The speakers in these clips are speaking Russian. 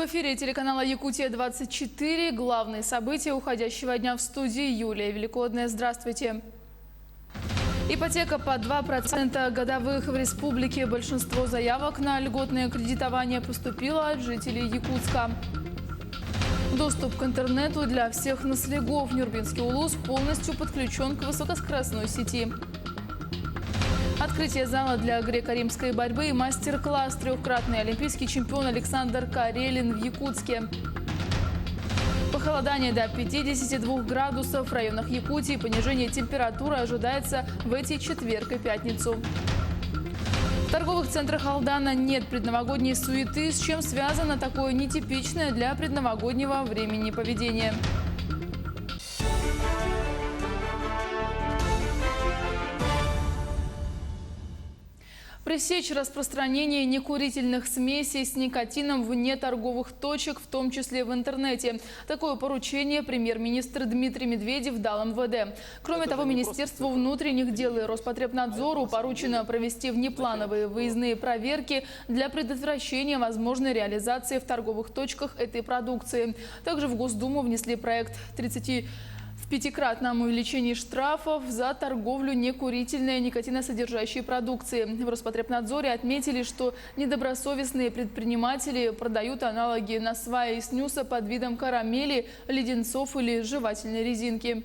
В эфире телеканала «Якутия-24». Главные события уходящего дня в студии Юлия Великодная. Здравствуйте. Ипотека по 2% годовых в республике. Большинство заявок на льготное кредитование поступило от жителей Якутска. Доступ к интернету для всех на Слегов. Нюрбинский улус полностью подключен к высокоскоростной сети. Открытие зала для греко-римской борьбы и мастер-класс. Трехкратный олимпийский чемпион Александр Карелин в Якутске. Похолодание до 52 градусов в районах Якутии. Понижение температуры ожидается в эти четверг и пятницу. В торговых центрах Алдана нет предновогодней суеты. С чем связано такое нетипичное для предновогоднего времени поведение? Пресечь распространение некурительных смесей с никотином вне торговых точек, в том числе в интернете. Такое поручение премьер-министр Дмитрий Медведев дал МВД. Кроме того, Министерству внутренних дел и Роспотребнадзору поручено провести внеплановые выездные проверки для предотвращения возможной реализации в торговых точках этой продукции. Также в Госдуму внесли проект в пятикратном увеличении штрафов за торговлю некурительной никотиносодержащей продукцией. В Роспотребнадзоре отметили, что недобросовестные предприниматели продают аналоги насвая и снюса под видом карамели, леденцов или жевательной резинки.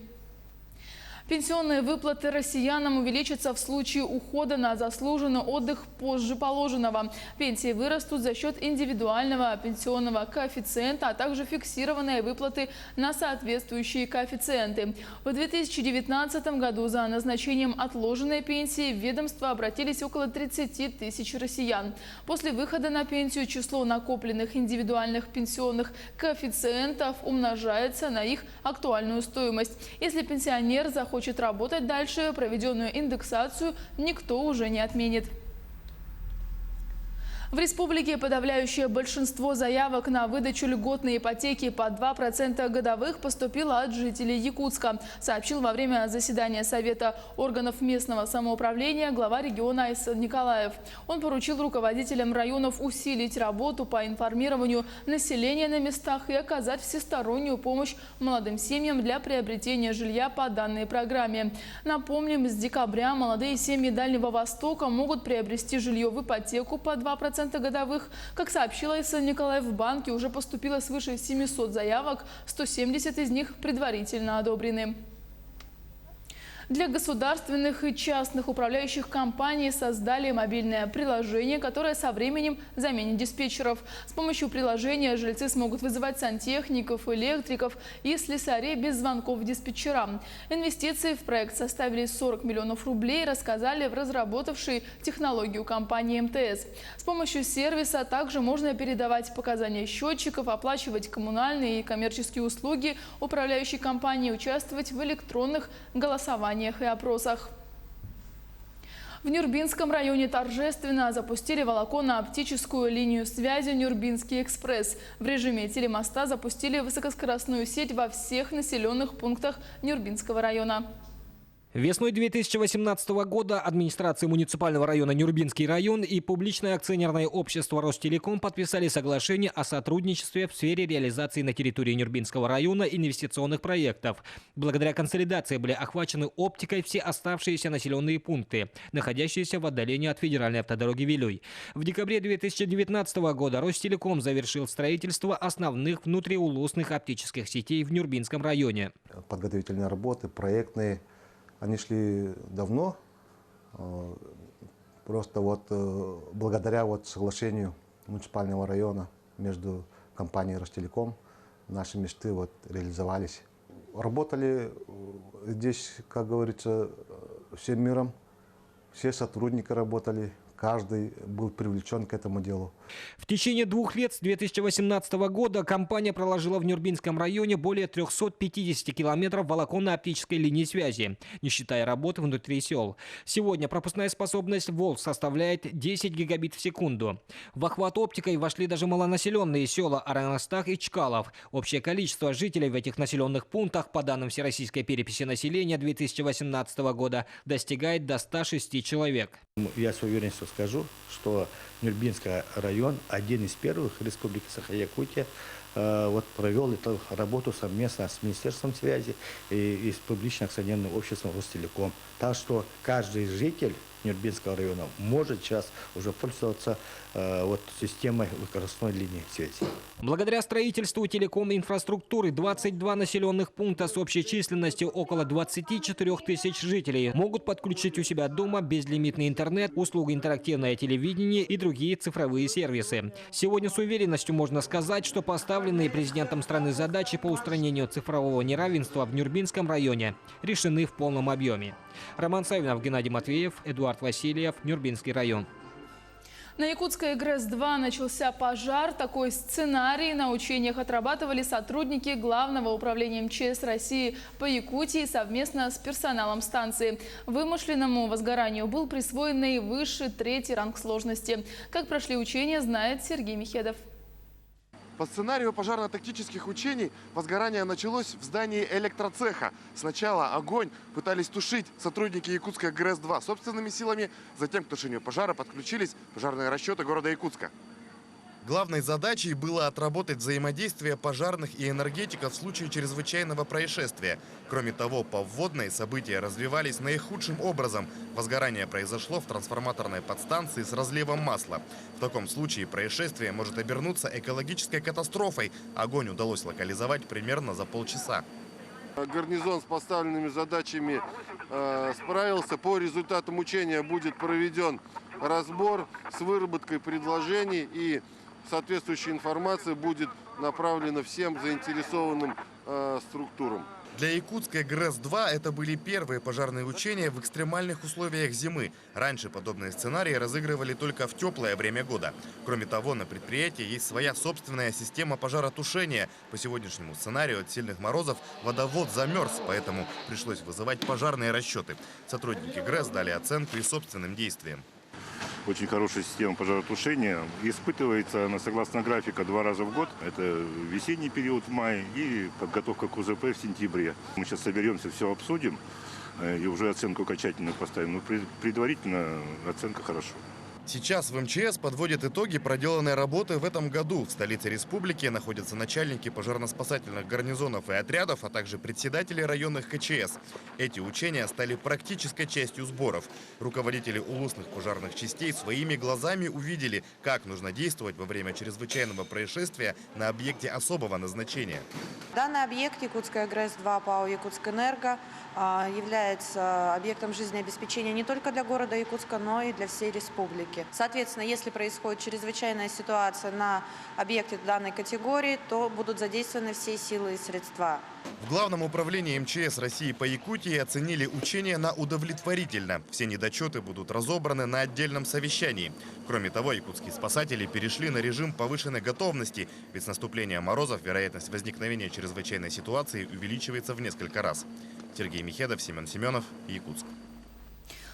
Пенсионные выплаты россиянам увеличатся в случае ухода на заслуженный отдых позже положенного. Пенсии вырастут за счет индивидуального пенсионного коэффициента, а также фиксированные выплаты на соответствующие коэффициенты. В 2019 году за назначением отложенной пенсии в ведомство обратились около 30 тысяч россиян. После выхода на пенсию число накопленных индивидуальных пенсионных коэффициентов умножается на их актуальную стоимость. Если пенсионер захочет работать дальше, проведенную индексацию никто уже не отменит. В республике подавляющее большинство заявок на выдачу льготной ипотеки по 2% годовых поступило от жителей Якутска, сообщил во время заседания Совета органов местного самоуправления глава региона Айсан Николаев. Он поручил руководителям районов усилить работу по информированию населения на местах и оказать всестороннюю помощь молодым семьям для приобретения жилья по данной программе. Напомним, с декабря молодые семьи Дальнего Востока могут приобрести жилье в ипотеку по 2% годовых. Как сообщила Айсан Николаев, в банке уже поступило свыше 700 заявок, 170 из них предварительно одобрены. Для государственных и частных управляющих компаний создали мобильное приложение, которое со временем заменит диспетчеров. С помощью приложения жильцы смогут вызывать сантехников, электриков и слесарей без звонков диспетчерам. Инвестиции в проект составили 40 миллионов рублей, рассказали в разработавшей технологию компании МТС. С помощью сервиса также можно передавать показания счетчиков, оплачивать коммунальные и коммерческие услуги управляющей компании, участвовать в электронных голосованиях и опросах. В Нюрбинском районе торжественно запустили волоконно-оптическую линию связи «Нюрбинский экспресс». В режиме телемоста запустили высокоскоростную сеть во всех населенных пунктах Нюрбинского района. Весной 2018 года администрация муниципального района Нюрбинский район и публичное акционерное общество «Ростелеком» подписали соглашение о сотрудничестве в сфере реализации на территории Нюрбинского района инвестиционных проектов. Благодаря консолидации были охвачены оптикой все оставшиеся населенные пункты, находящиеся в отдалении от федеральной автодороги Вилюй. В декабре 2019 года «Ростелеком» завершил строительство основных внутриулусных оптических сетей в Нюрбинском районе. Подготовительные работы, проектные. Они шли давно, просто благодаря соглашению муниципального района между компанией «Ростелеком» наши мечты реализовались. Работали здесь, как говорится, всем миром, все сотрудники работали. Каждый был привлечен к этому делу. В течение 2 лет с 2018 года компания проложила в Нюрбинском районе более 350 километров волоконно-оптической линии связи, не считая работы внутри сел. Сегодня пропускная способность ВОЛ составляет 10 гигабит в секунду. В охват оптикой вошли даже малонаселенные села Аранастах и Чкалов. Общее количество жителей в этих населенных пунктах, по данным Всероссийской переписи населения 2018 года, достигает до 106 человек. Я с уверенностью скажу, что Нюрбинский район, один из первых Республики Саха-Якутия, провел эту работу совместно с Министерством связи и с публичным акционерным обществом Ростелеком. Так что каждый житель Нюрбинского района может сейчас уже пользоваться системой скоростной линии связи. Благодаря строительству телеком-инфраструктуры 22 населенных пункта с общей численностью около 24 тысяч жителей могут подключить у себя дома безлимитный интернет, услуги интерактивное телевидение и другие цифровые сервисы. Сегодня с уверенностью можно сказать, что поставленные президентом страны задачи по устранению цифрового неравенства в Нюрбинском районе решены в полном объеме. Роман Савинов, Геннадий Матвеев, Эдуард Васильев, Нюрбинский район. На Якутской ГРЭС-2 начался пожар. Такой сценарий на учениях отрабатывали сотрудники Главного управления МЧС России по Якутии совместно с персоналом станции. Вымышленному возгоранию был присвоен наивысший 3-й ранг сложности. Как прошли учения, знает Сергей Михедов. По сценарию пожарно-тактических учений возгорание началось в здании электроцеха. Сначала огонь пытались тушить сотрудники Якутской ГРЭС-2 собственными силами. Затем к тушению пожара подключились пожарные расчеты города Якутска. Главной задачей было отработать взаимодействие пожарных и энергетиков в случае чрезвычайного происшествия. Кроме того, по вводной события развивались наихудшим образом. Возгорание произошло в трансформаторной подстанции с разливом масла. В таком случае происшествие может обернуться экологической катастрофой. Огонь удалось локализовать примерно за полчаса. Гарнизон с поставленными задачами справился. По результатам учения будет проведен разбор с выработкой предложений, и соответствующая информация будет направлена всем заинтересованным структурам. Для Якутской ГРЭС-2 это были первые пожарные учения в экстремальных условиях зимы. Раньше подобные сценарии разыгрывали только в теплое время года. Кроме того, на предприятии есть своя собственная система пожаротушения. По сегодняшнему сценарию от сильных морозов водовод замерз, поэтому пришлось вызывать пожарные расчеты. Сотрудники ГРЭС дали оценку и собственным действиям. Очень хорошая система пожаротушения. Испытывается она согласно графика 2 раза в год. Это весенний период в мае и подготовка к УЗП в сентябре. Мы сейчас соберемся, все обсудим и уже оценку окончательную поставим. Но предварительно оценка хорошо. Сейчас в МЧС подводят итоги проделанной работы в этом году. В столице республики находятся начальники пожарно-спасательных гарнизонов и отрядов, а также председатели районных КЧС. Эти учения стали практической частью сборов. Руководители улусных пожарных частей своими глазами увидели, как нужно действовать во время чрезвычайного происшествия на объекте особого назначения. Данный объект Якутская ГРЭС-2 ПАО «Якутскэнерго» является объектом жизнеобеспечения не только для города Якутска, но и для всей республики. Соответственно, если происходит чрезвычайная ситуация на объекте данной категории, то будут задействованы все силы и средства. В Главном управлении МЧС России по Якутии оценили учения на удовлетворительно. Все недочеты будут разобраны на отдельном совещании. Кроме того, якутские спасатели перешли на режим повышенной готовности, ведь с наступлением морозов вероятность возникновения чрезвычайной ситуации увеличивается в несколько раз. Сергей Михедов, Семен Семенов, Якутск.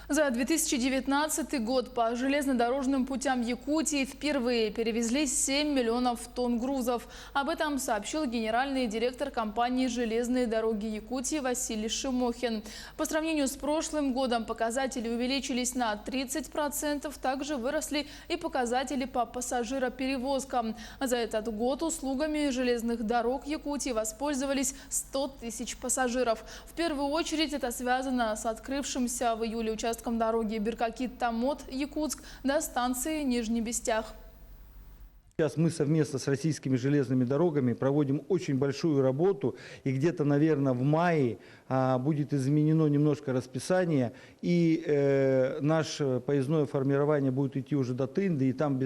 За 2019 год по железнодорожным путям Якутии впервые перевезли 7 миллионов тонн грузов. Об этом сообщил генеральный директор компании «Железные дороги Якутии» Василий Шимохин. По сравнению с прошлым годом показатели увеличились на 30%. Также выросли и показатели по пассажироперевозкам. За этот год услугами железных дорог Якутии воспользовались 100 тысяч пассажиров. В первую очередь это связано с открывшимся в июле участком дороги Беркакит-Тамот-Якутск до станции Нижний Бестях. Сейчас мы совместно с российскими железными дорогами проводим очень большую работу, и где-то, наверное, в мае будет изменено немножко расписание, и наше поездное формирование будет идти уже до Тынды, и там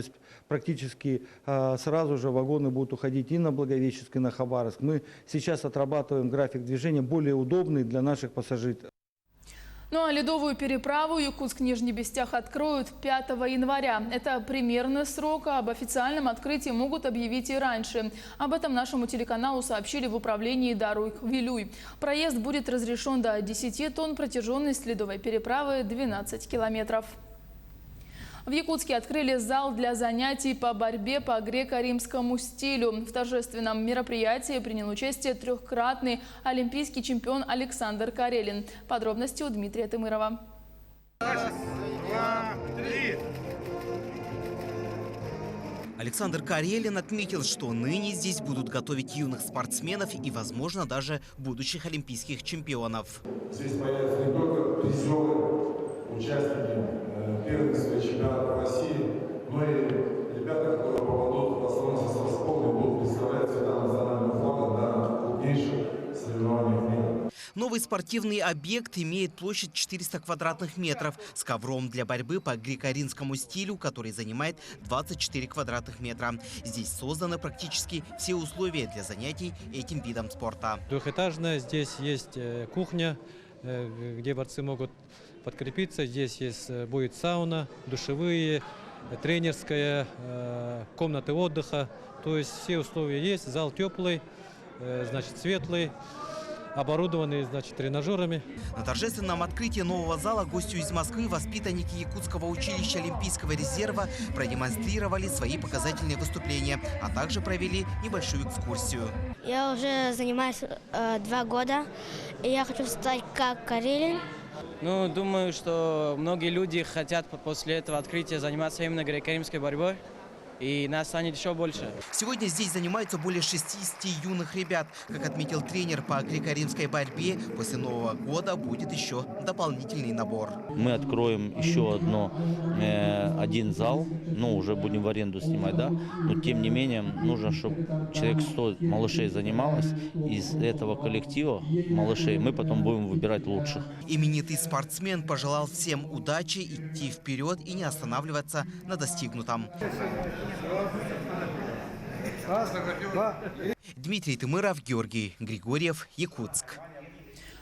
практически сразу же вагоны будут уходить и на Благовещенск, и на Хабаровск. Мы сейчас отрабатываем график движения более удобный для наших пассажиров. Ну а ледовую переправу Якутск-Нижний Бестях откроют 5 января. Это примерный срок, а об официальном открытии могут объявить и раньше. Об этом нашему телеканалу сообщили в управлении дорог Вилюй. Проезд будет разрешен до 10 тонн, протяженность ледовой переправы 12 километров. В Якутске открыли зал для занятий по борьбе по греко-римскому стилю. В торжественном мероприятии принял участие 3-кратный олимпийский чемпион Александр Карелин. Подробности у Дмитрия Тымырова. Раз, два, три. Александр Карелин отметил, что ныне здесь будут готовить юных спортсменов и, возможно, даже будущих олимпийских чемпионов. Здесь появятся не только призеры, участники первенства чемпионата России, но и ребята, которые попадут в основной состав сборной, будут представлять цвета национального флага на крупнейших соревнованиях мира. Новый спортивный объект имеет площадь 400 квадратных метров с ковром для борьбы по греко-римскому стилю, который занимает 24 квадратных метра. Здесь созданы практически все условия для занятий этим видом спорта. Двухэтажная, здесь есть кухня, где борцы могут подкрепиться. Здесь будет сауна, душевые, тренерская, комнаты отдыха. То есть все условия есть. Зал теплый, значит, светлый. Оборудованные, значит, тренажерами. На торжественном открытии нового зала гостю из Москвы воспитанники Якутского училища Олимпийского резерва продемонстрировали свои показательные выступления, а также провели небольшую экскурсию. Я уже занимаюсь 2 года, и я хочу стать как Карелин. Ну, думаю, что многие люди хотят после этого открытия заниматься именно греко-римской борьбой. И нас станет еще больше. Сегодня здесь занимаются более 60 юных ребят. Как отметил тренер по греко-римской борьбе, после Нового года будет еще дополнительный набор. Мы откроем еще один зал, но уже будем в аренду снимать, да. Но тем не менее нужно, чтобы человек 100 малышей занималось. Из этого коллектива малышей мы потом будем выбирать лучших. Именитый спортсмен пожелал всем удачи, идти вперед и не останавливаться на достигнутом. Дмитрий Тымыров, Георгий Григорьев, Якутск.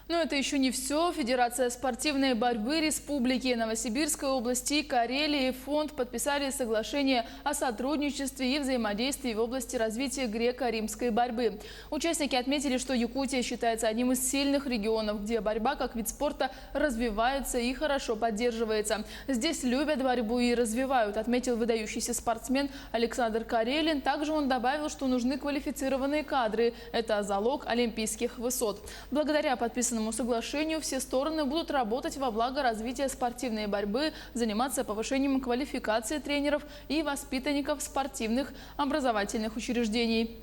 Но это еще не все. Федерация спортивной борьбы Республики Новосибирской области и Карелии и фонд подписали соглашение о сотрудничестве и взаимодействии в области развития греко-римской борьбы. Участники отметили, что Якутия считается одним из сильных регионов, где борьба как вид спорта развивается и хорошо поддерживается. Здесь любят борьбу и развивают, отметил выдающийся спортсмен Александр Карелин. Также он добавил, что нужны квалифицированные кадры. Это залог олимпийских высот. Благодаря подписанному соглашению все стороны будут работать во благо развития спортивной борьбы, заниматься повышением квалификации тренеров и воспитанников спортивных образовательных учреждений.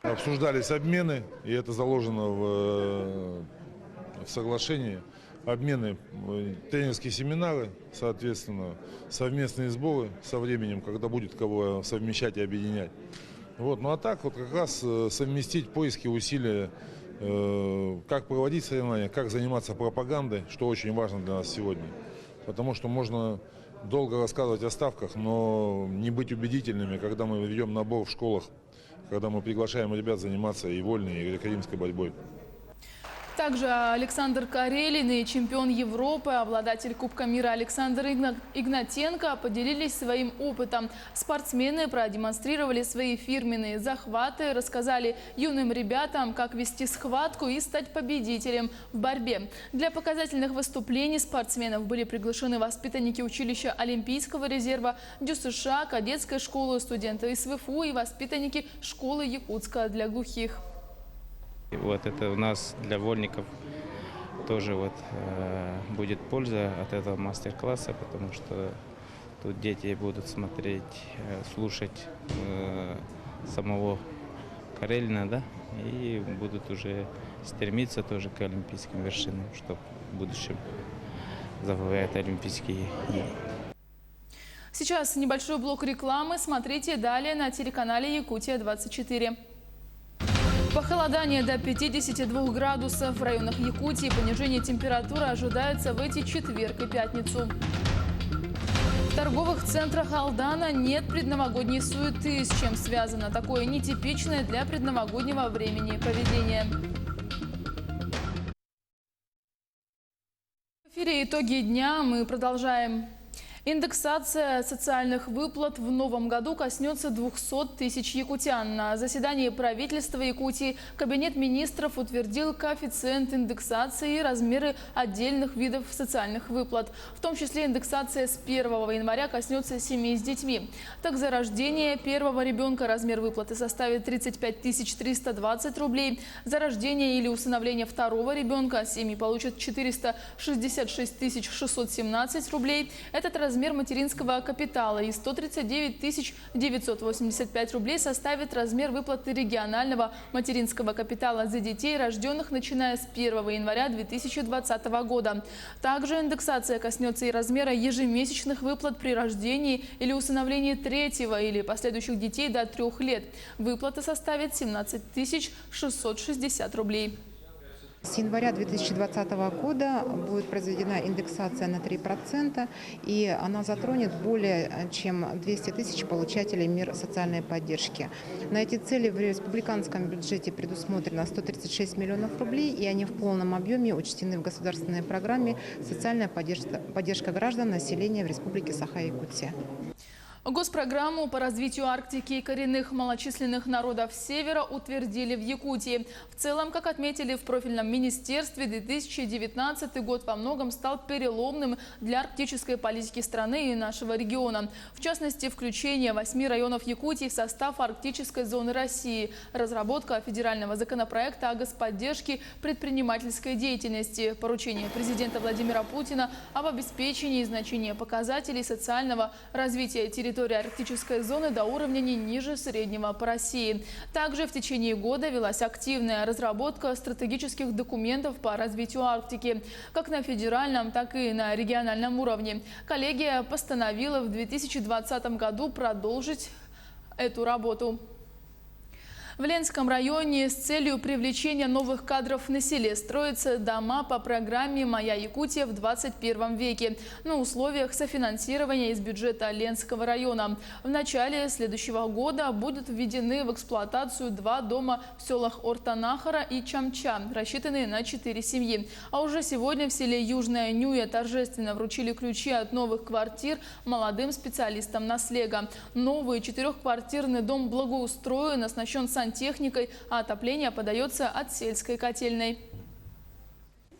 Обсуждались обмены, и это заложено в соглашении. Обмены, тренерские семинары, соответственно, совместные сборы со временем, когда будет кого совмещать и объединять. Вот. Ну а так вот как раз совместить поиски, усилия, как проводить соревнования, как заниматься пропагандой, что очень важно для нас сегодня. Потому что можно долго рассказывать о ставках, но не быть убедительными, когда мы ведем набор в школах, когда мы приглашаем ребят заниматься и вольной, и греко-римской борьбой. Также Александр Карелин и чемпион Европы, обладатель Кубка мира Александр Игнатенко поделились своим опытом. Спортсмены продемонстрировали свои фирменные захваты, рассказали юным ребятам, как вести схватку и стать победителем в борьбе. Для показательных выступлений спортсменов были приглашены воспитанники училища Олимпийского резерва, ДЮСШ, кадетской школы, студенты СВФУ и воспитанники школы Якутска для глухих. Вот это у нас для вольников тоже вот будет польза от этого мастер-класса, потому что тут дети будут смотреть, слушать самого Карелина, да, и будут уже стремиться тоже к олимпийским вершинам, чтобы в будущем завоевать олимпийские игры. Сейчас небольшой блок рекламы. Смотрите далее на телеканале Якутия-24. Похолодание до 52 градусов в районах Якутии. Понижение температуры ожидается в эти четверг и пятницу. В торговых центрах Алдана нет предновогодней суеты. С чем связано такое нетипичное для предновогоднего времени поведение? В эфире «Итоги дня». Мы продолжаем. Индексация социальных выплат в новом году коснется 200 тысяч якутян. На заседании правительства Якутии Кабинет министров утвердил коэффициент индексации и размеры отдельных видов социальных выплат. В том числе индексация с 1 января коснется семей с детьми. Так, за рождение первого ребенка размер выплаты составит 35 320 рублей. За рождение или усыновление второго ребенка семьи получат 466 617 рублей. Этот размер размер материнского капитала и 139 985 рублей составит размер выплаты регионального материнского капитала за детей, рожденных начиная с 1 января 2020 года. Также индексация коснется и размера ежемесячных выплат при рождении или усыновлении третьего или последующих детей до 3 лет. Выплата составит 17 660 рублей. С января 2020 года будет произведена индексация на 3%, и она затронет более чем 200 тысяч получателей мер социальной поддержки. На эти цели в республиканском бюджете предусмотрено 136 миллионов рублей, и они в полном объеме учтены в государственной программе «Социальная поддержка граждан населения в Республике Саха-Якутия». Госпрограмму по развитию Арктики и коренных малочисленных народов Севера утвердили в Якутии. В целом, как отметили в профильном министерстве, 2019 год во многом стал переломным для арктической политики страны и нашего региона. В частности, включение 8 районов Якутии в состав арктической зоны России, разработка федерального законопроекта о господдержке предпринимательской деятельности, поручение президента Владимира Путина об обеспечении значения показателей социального развития территории арктической зоны до уровня не ниже среднего по России. Также в течение года велась активная разработка стратегических документов по развитию Арктики, как на федеральном, так и на региональном уровне. Коллегия постановила в 2020 году продолжить эту работу. В Ленском районе с целью привлечения новых кадров на селе строятся дома по программе «Моя Якутия в 21 веке» на условиях софинансирования из бюджета Ленского района. В начале следующего года будут введены в эксплуатацию 2 дома в селах Ортанахара и Чамча, рассчитанные на 4 семьи. А уже сегодня в селе Южная Нюя торжественно вручили ключи от новых квартир молодым специалистам Наслега. Новый 4-квартирный дом благоустроен, оснащен сантехникой, а отопление подается от сельской котельной.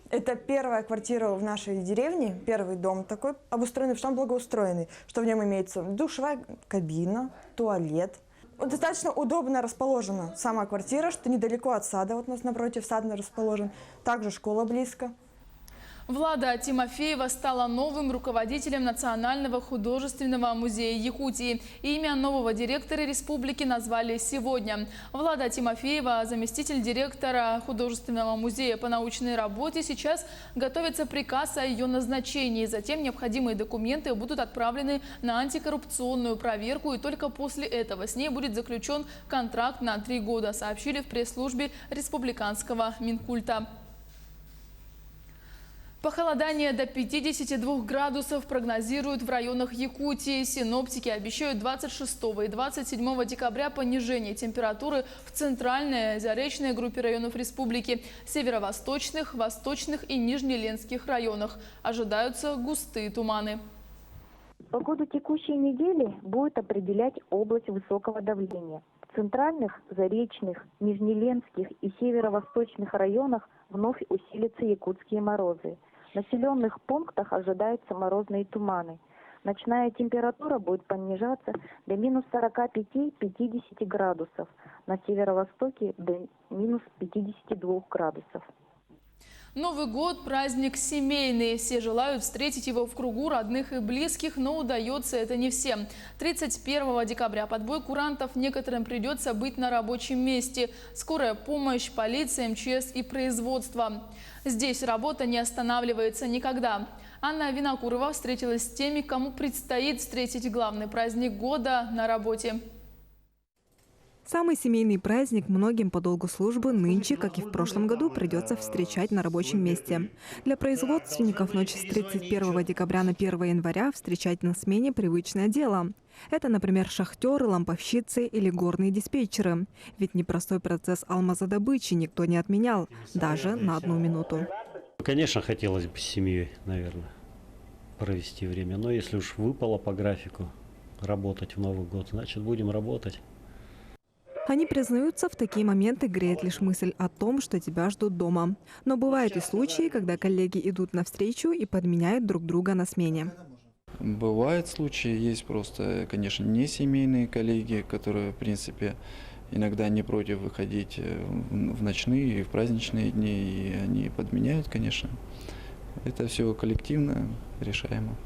Это первая квартира в нашей деревне, первый дом такой обустроенный, что он благоустроенный, что в нем имеется душевая кабина, туалет. Достаточно удобно расположена сама квартира, что недалеко от сада, вот у нас напротив сад расположен, также школа близко. Влада Тимофеева стала новым руководителем Национального художественного музея Якутии. Имя нового директора республики назвали сегодня. Влада Тимофеева, заместитель директора художественного музея по научной работе, сейчас готовится приказ о ее назначении. Затем необходимые документы будут отправлены на антикоррупционную проверку, и только после этого с ней будет заключен контракт на 3 года, сообщили в пресс-службе республиканского Минкульта. Похолодание до 52 градусов прогнозируют в районах Якутии. Синоптики обещают 26 и 27 декабря понижение температуры в центральной заречной группе районов республики, северо-восточных, восточных и нижнеленских районах. Ожидаются густые туманы. Погоду текущей недели будет определять область высокого давления. В центральных, заречных, нижнеленских и северо-восточных районах вновь усилятся якутские морозы. В населенных пунктах ожидаются морозные туманы. Ночная температура будет понижаться до минус 45-50 градусов. На северо-востоке до минус 52 градусов. Новый год – праздник семейный. Все желают встретить его в кругу родных и близких, но удается это не всем. 31 декабря под бой курантов некоторым придется быть на рабочем месте. Скорая помощь, полиция, МЧС и производство. Здесь работа не останавливается никогда. Анна Винокурова встретилась с теми, кому предстоит встретить главный праздник года на работе. Самый семейный праздник многим по долгу службы нынче, как и в прошлом году, придется встречать на рабочем месте. Для производственников ночь с 31 декабря на 1 января встречать на смене привычное дело. Это, например, шахтеры, ламповщицы или горные диспетчеры. Ведь непростой процесс алмазодобычи никто не отменял, даже на 1 минуту. Конечно, хотелось бы с семьей, наверное, провести время. Но если уж выпало по графику работать в Новый год, значит, будем работать. Они признаются, в такие моменты греет лишь мысль о том, что тебя ждут дома. Но бывают и случаи, когда коллеги идут навстречу и подменяют друг друга на смене. Бывают случаи, есть просто, конечно, не семейные коллеги, которые, в принципе, иногда не против выходить в ночные и в праздничные дни, и они подменяют, конечно. Это все коллективно решаемо.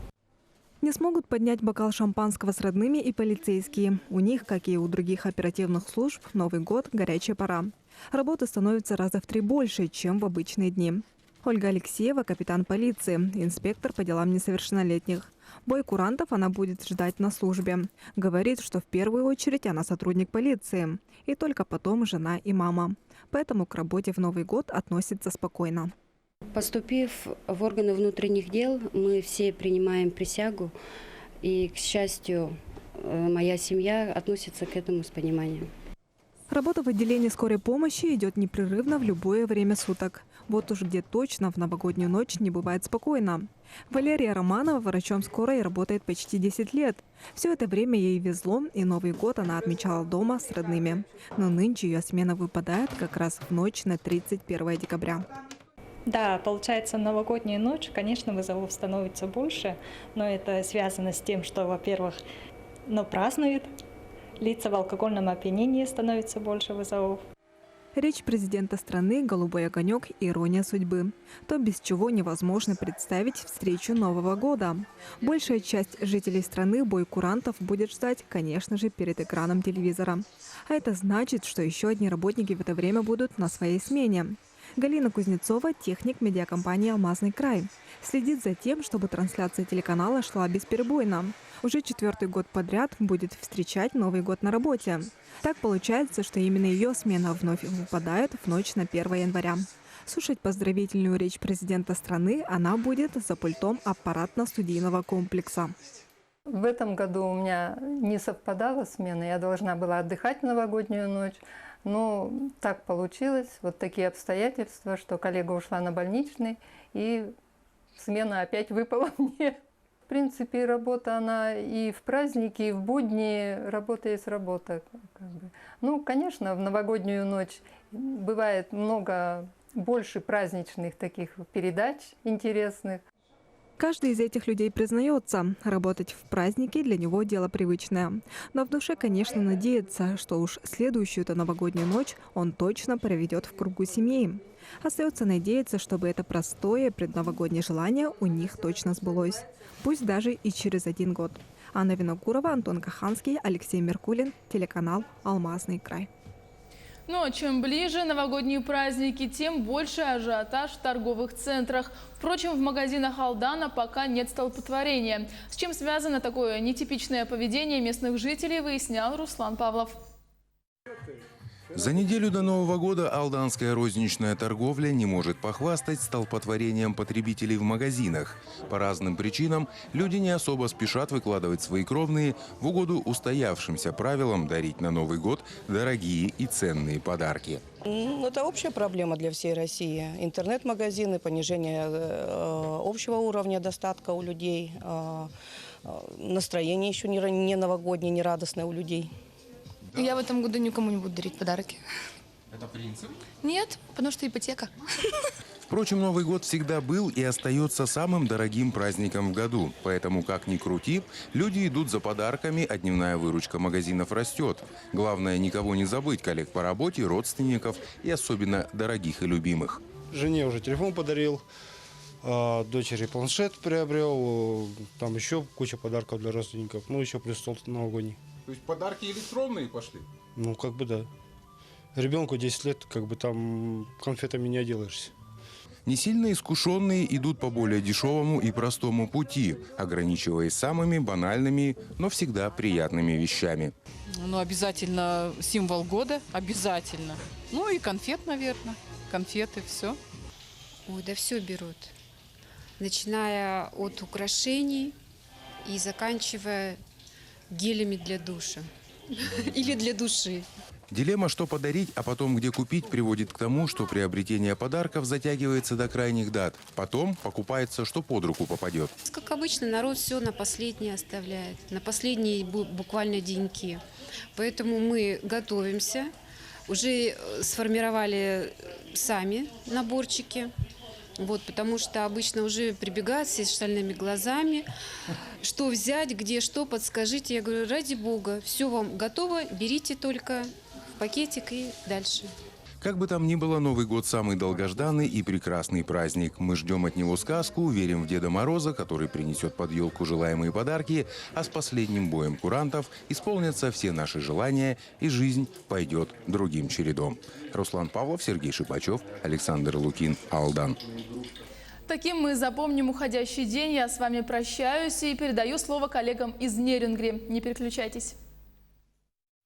Не смогут поднять бокал шампанского с родными и полицейские. У них, как и у других оперативных служб, Новый год – горячая пора. Работы становится раза в 3 больше, чем в обычные дни. Ольга Алексеева – капитан полиции, инспектор по делам несовершеннолетних. Бой курантов она будет ждать на службе. Говорит, что в первую очередь она сотрудник полиции, и только потом жена и мама. Поэтому к работе в Новый год относится спокойно. Поступив в органы внутренних дел, мы все принимаем присягу, и, к счастью, моя семья относится к этому с пониманием. Работа в отделении скорой помощи идет непрерывно в любое время суток. Вот уж где точно в новогоднюю ночь не бывает спокойно. Валерия Романова врачом скорой работает почти 10 лет. Все это время ей везло, и Новый год она отмечала дома с родными. Но нынче ее смена выпадает как раз в ночь на 31 декабря. Да, получается, новогодняя ночь, конечно, вызовов становится больше, но это связано с тем, что, во-первых, празднуют, лица в алкогольном опьянении становится больше вызовов. Речь президента страны «Голубой огонек» и ирония судьбы. То, без чего невозможно представить встречу Нового года. Большая часть жителей страны бой курантов будет ждать, конечно же, перед экраном телевизора. А это значит, что еще одни работники в это время будут на своей смене. Галина Кузнецова – техник медиакомпании «Алмазный край». Следит за тем, чтобы трансляция телеканала шла бесперебойно. Уже 4-й год подряд будет встречать Новый год на работе. Так получается, что именно ее смена вновь выпадает в ночь на 1 января. Слушать поздравительную речь президента страны она будет за пультом аппаратно-студийного комплекса. В этом году у меня не совпадала смена, я должна была отдыхать в новогоднюю ночь. Но так получилось, вот такие обстоятельства, что коллега ушла на больничный, и смена опять выпала мне. В принципе, работа она и в праздники, и в будни, работа есть работа. Конечно, в новогоднюю ночь бывает больше праздничных таких передач интересных. Каждый из этих людей признается, работать в праздники для него дело привычное. Но в душе, конечно, надеется, что уж следующую-то новогоднюю ночь он точно проведет в кругу семьи. Остается надеяться, чтобы это простое предновогоднее желание у них точно сбылось. Пусть даже и через 1 год. Анна Винокурова, Антон Каханский, Алексей Меркулин, телеканал «Алмазный край». Но чем ближе новогодние праздники, тем больше ажиотаж в торговых центрах. Впрочем, в магазинах Алдана пока нет столпотворения. С чем связано такое нетипичное поведение местных жителей, выяснял Руслан Павлов. За неделю до Нового года алданская розничная торговля не может похвастать столпотворением потребителей в магазинах. По разным причинам люди не особо спешат выкладывать свои кровные в угоду устоявшимся правилам дарить на Новый год дорогие и ценные подарки. Это общая проблема для всей России. Интернет-магазины, понижение общего уровня достатка у людей, настроение еще не новогоднее, не радостное у людей. Я в этом году никому не буду дарить подарки. Это принцип? Нет, потому что ипотека. Впрочем, Новый год всегда был и остается самым дорогим праздником в году. Поэтому, как ни крути, люди идут за подарками, а дневная выручка магазинов растет. Главное, никого не забыть, коллег по работе, родственников и особенно дорогих и любимых. Жене уже телефон подарил, дочери планшет приобрел, там еще куча подарков для родственников, еще плюс стол новогодний. То есть подарки электронные пошли? Да. Ребенку 10 лет, там конфетами не отделаешься. Не сильно искушенные идут по более дешевому и простому пути, ограничиваясь самыми банальными, но всегда приятными вещами. Обязательно символ года, обязательно. И конфет, наверное. Конфеты, все. Ой, да все берут. Начиная от украшений и заканчивая гелями для душа или для души. Дилемма, что подарить, а потом где купить, приводит к тому, что приобретение подарков затягивается до крайних дат. Потом покупается, что под руку попадет. Как обычно, народ все на последнее оставляет, на последние буквально деньки. Поэтому мы готовимся, уже сформировали сами наборчики. Потому что обычно уже прибегают все с шальными глазами. Что взять, где что, подскажите. Я говорю, ради бога, все вам готово, берите только в пакетик и дальше. Как бы там ни было, Новый год – самый долгожданный и прекрасный праздник. Мы ждем от него сказку, верим в Деда Мороза, который принесет под елку желаемые подарки, а с последним боем курантов исполнятся все наши желания, и жизнь пойдет другим чередом. Руслан Павлов, Сергей Шипачев, Александр Лукин, Алдан. Таким мы запомним уходящий день. Я с вами прощаюсь и передаю слово коллегам из Нерюнгри. Не переключайтесь.